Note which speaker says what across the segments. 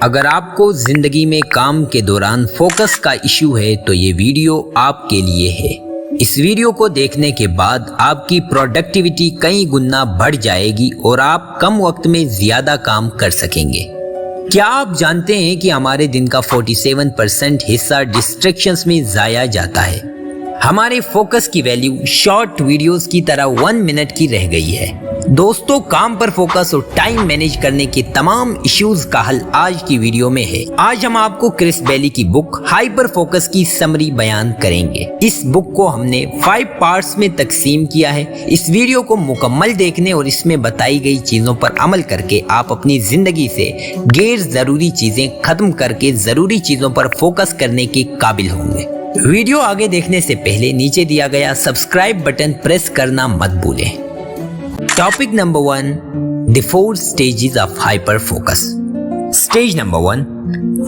Speaker 1: اگر آپ کو زندگی میں کام کے دوران فوکس کا ایشو ہے تو یہ ویڈیو آپ کے لیے ہے۔ اس ویڈیو کو دیکھنے کے بعد آپ کی پروڈکٹیوٹی کئی گنا بڑھ جائے گی اور آپ کم وقت میں زیادہ کام کر سکیں گے۔ کیا آپ جانتے ہیں کہ ہمارے دن کا 47% حصہ ڈسٹریکشنز میں ضائع جاتا ہے؟ ہمارے فوکس کی ویلیو شارٹ ویڈیوز کی طرح 1 منٹ کی رہ گئی ہے۔ دوستو، کام پر فوکس اور ٹائم مینیج کرنے کے تمام ایشوز کا حل آج کی ویڈیو میں ہے۔ آج ہم آپ کو کرس بیلی کی بک ہائپر فوکس کی سمری بیان کریں گے۔ اس بک کو ہم نے 5 پارٹس میں تقسیم کیا ہے۔ اس ویڈیو کو مکمل دیکھنے اور اس میں بتائی گئی چیزوں پر عمل کر کے آپ اپنی زندگی سے غیر ضروری چیزیں ختم کر کے ضروری چیزوں پر فوکس کرنے کے قابل ہوں گے۔ ویڈیو آگے دیکھنے سے پہلے نیچے دیا گیا سبسکرائب بٹن پریس کرنا مت بھولیں۔ Topic number 1، the 4 stages of hyper focus. Stage number 1،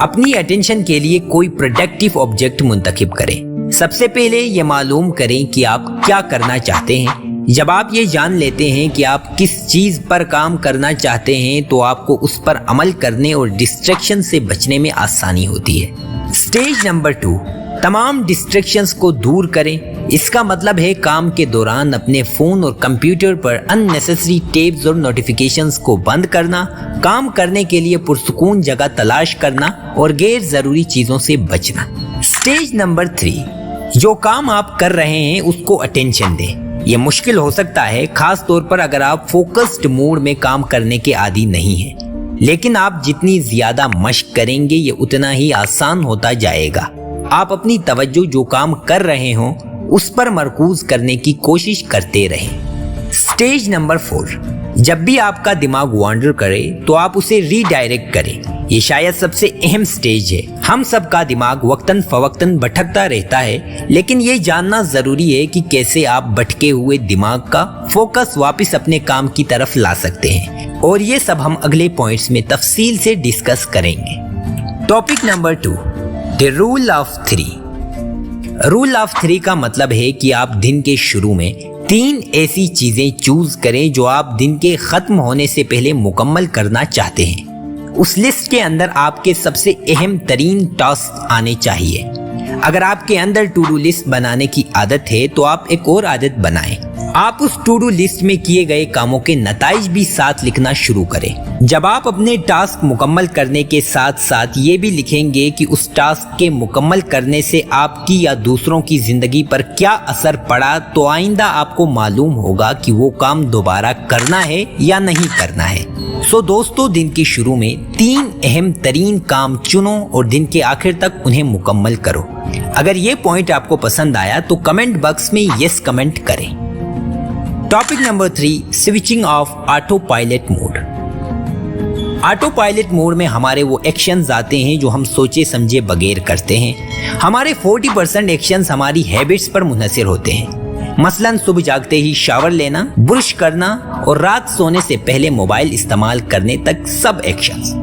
Speaker 1: اپنی اٹینشن کے لیے کوئی پروڈکٹیو آبجیکٹ منتخب کریں۔ سب سے پہلے یہ معلوم کریں کہ آپ کیا کرنا چاہتے ہیں۔ جب آپ یہ جان لیتے ہیں کہ آپ کس چیز پر کام کرنا چاہتے ہیں تو آپ کو اس پر عمل کرنے اور ڈسٹریکشن سے بچنے میں آسانی ہوتی ہے۔ سٹیج نمبر 2، تمام ڈسٹریکشنز کو دور کریں۔ اس کا مطلب ہے کام کے دوران اپنے فون اور کمپیوٹر پر ان نیسیسری ٹیبز اور نوٹیفیکیشنز کو بند کرنا، کام کرنے کے لیے پرسکون جگہ تلاش کرنا اور غیر ضروری چیزوں سے بچنا۔ سٹیج نمبر 3، جو کام آپ کر رہے ہیں اس کو اٹینشن دیں۔ یہ مشکل ہو سکتا ہے، خاص طور پر اگر آپ فوکسڈ موڈ میں کام کرنے کے عادی نہیں ہیں، لیکن آپ جتنی زیادہ مشق کریں گے یہ اتنا ہی آسان ہوتا جائے گا۔ آپ اپنی توجہ جو کام کر رہے ہوں اس پر مرکوز کرنے کی کوشش کرتے رہیں۔ سٹیج نمبر 4، جب بھی آپ کا دماغ وانڈر کرے تو آپ اسے ری ڈائریکٹ کریں۔ یہ شاید سب سے اہم سٹیج ہے۔ ہم سب کا دماغ وقتاً فوقتاً بھٹکتا رہتا ہے، لیکن یہ جاننا ضروری ہے کہ کیسے آپ بھٹکے ہوئے دماغ کا فوکس واپس اپنے کام کی طرف لا سکتے ہیں، اور یہ سب ہم اگلے پوائنٹس میں تفصیل سے ڈسکس کریں گے۔ Topic number 2، the rule of 3۔ Rule of 3 کا مطلب ہے کہ آپ دن کے شروع میں 3 ایسی چیزیں چوز کریں جو آپ دن کے ختم ہونے سے پہلے مکمل کرنا چاہتے ہیں۔ اس لسٹ کے اندر آپ کے سب سے اہم ترین ٹاسک آنے چاہیے۔ اگر آپ کے اندر ٹو ڈو لسٹ بنانے کی عادت ہے تو آپ ایک اور عادت بنائیں۔ آپ اس ٹو ڈو لسٹ میں کیے گئے کاموں کے نتائج بھی ساتھ لکھنا شروع کریں۔ جب آپ اپنے ٹاسک مکمل کرنے کے ساتھ ساتھ یہ بھی لکھیں گے کہ اس ٹاسک کے مکمل کرنے سے آپ کی یا دوسروں کی زندگی پر کیا اثر پڑا تو آئندہ آپ کو معلوم ہوگا کہ وہ کام دوبارہ کرنا ہے یا نہیں کرنا ہے۔ سو دوستو، دن کے شروع میں 3 اہم ترین کام چنو اور دن کے آخر تک انہیں مکمل کرو۔ اگر یہ پوائنٹ آپ کو پسند آیا تو کمنٹ باکس میں یس کمنٹ کریں۔ Topic number 3، switching off autopilot mode. Autopilot mode میں ہمارے وہ ایکشنز آتے ہیں جو ہم سوچے سمجھے بغیر کرتے ہیں۔ ہمارے 40% ایکشنز ہماری ہیبٹس پر منحصر ہوتے ہیں۔ مثلاً صبح جاگتے ہی شاور لینا، برش کرنا اور رات سونے سے پہلے موبائل استعمال کرنے تک سب ایکشنز۔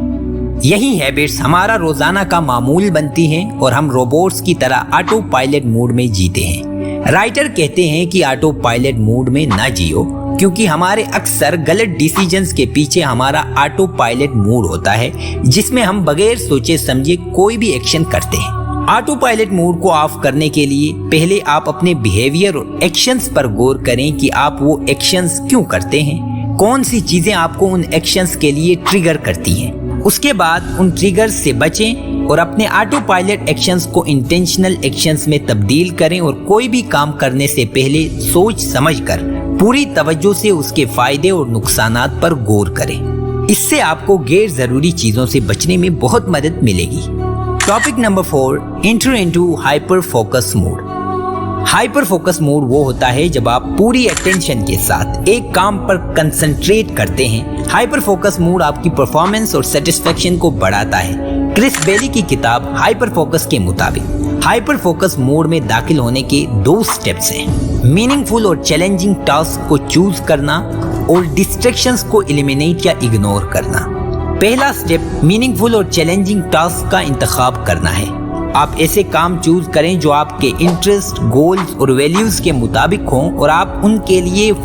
Speaker 1: یہی ہیبٹس ہمارا روزانہ کا معمول بنتی ہیں اور ہم روبوٹس کی طرح آٹو پائلٹ موڈ میں جیتے ہیں۔ رائٹر کہتے ہیں کہ آٹو پائلٹ موڈ میں نہ جیو، کیونکہ ہمارے اکثر غلط ڈیسیجنز کے پیچھے ہمارا آٹو پائلٹ موڈ ہوتا ہے، جس میں ہم بغیر سوچے سمجھے کوئی بھی ایکشن کرتے ہیں۔ آٹو پائلٹ موڈ کو آف کرنے کے لیے پہلے آپ اپنے بیہیویئر اور ایکشنز پر غور کریں کہ آپ وہ ایکشنز کیوں کرتے ہیں، کون سی چیزیں آپ کو ان ایکشنز کے لیے ٹریگر کرتی ہیں۔ اس کے بعد ان ٹریگرز سے بچیں اور اپنے آٹو پائلٹ ایکشنز کو انٹینشنل ایکشنز میں تبدیل کریں، اور کوئی بھی کام کرنے سے پہلے سوچ سمجھ کر پوری توجہ سے اس کے فائدے اور نقصانات پر غور کریں۔ اس سے آپ کو غیر ضروری چیزوں سے بچنے میں بہت مدد ملے گی۔ Topic number 4، enter into hyper focus mode. Hyper focus mode وہ ہوتا ہے جب آپ پوری اٹینشن کے ساتھ ایک کام پر کنسنٹریٹ کرتے ہیں۔ ہائپر فوکس موڈ آپ کی پرفارمنس اور سیٹسفیکشن کو بڑھاتا ہے۔ کرس بیلی کی کتاب ہائپر فوکس کے مطابق ہائپر فوکس موڈ میں داخل ہونے کے 2 سٹیپس ہیں: میننگ فل اور چیلنجنگ ٹاسک کو چوز کرنا اور ڈسٹریکشنز کو ایلیمینیٹ یا اگنور کرنا۔ پہلا سٹیپ میننگ فل اور چیلنجنگ ٹاسک کا انتخاب کرنا ہے۔ آپ ایسے کام چوز کریں جو آپ کے انٹرسٹ، گولز اور ویلیوز کے مطابق ہوں اور آپ ان کے لیے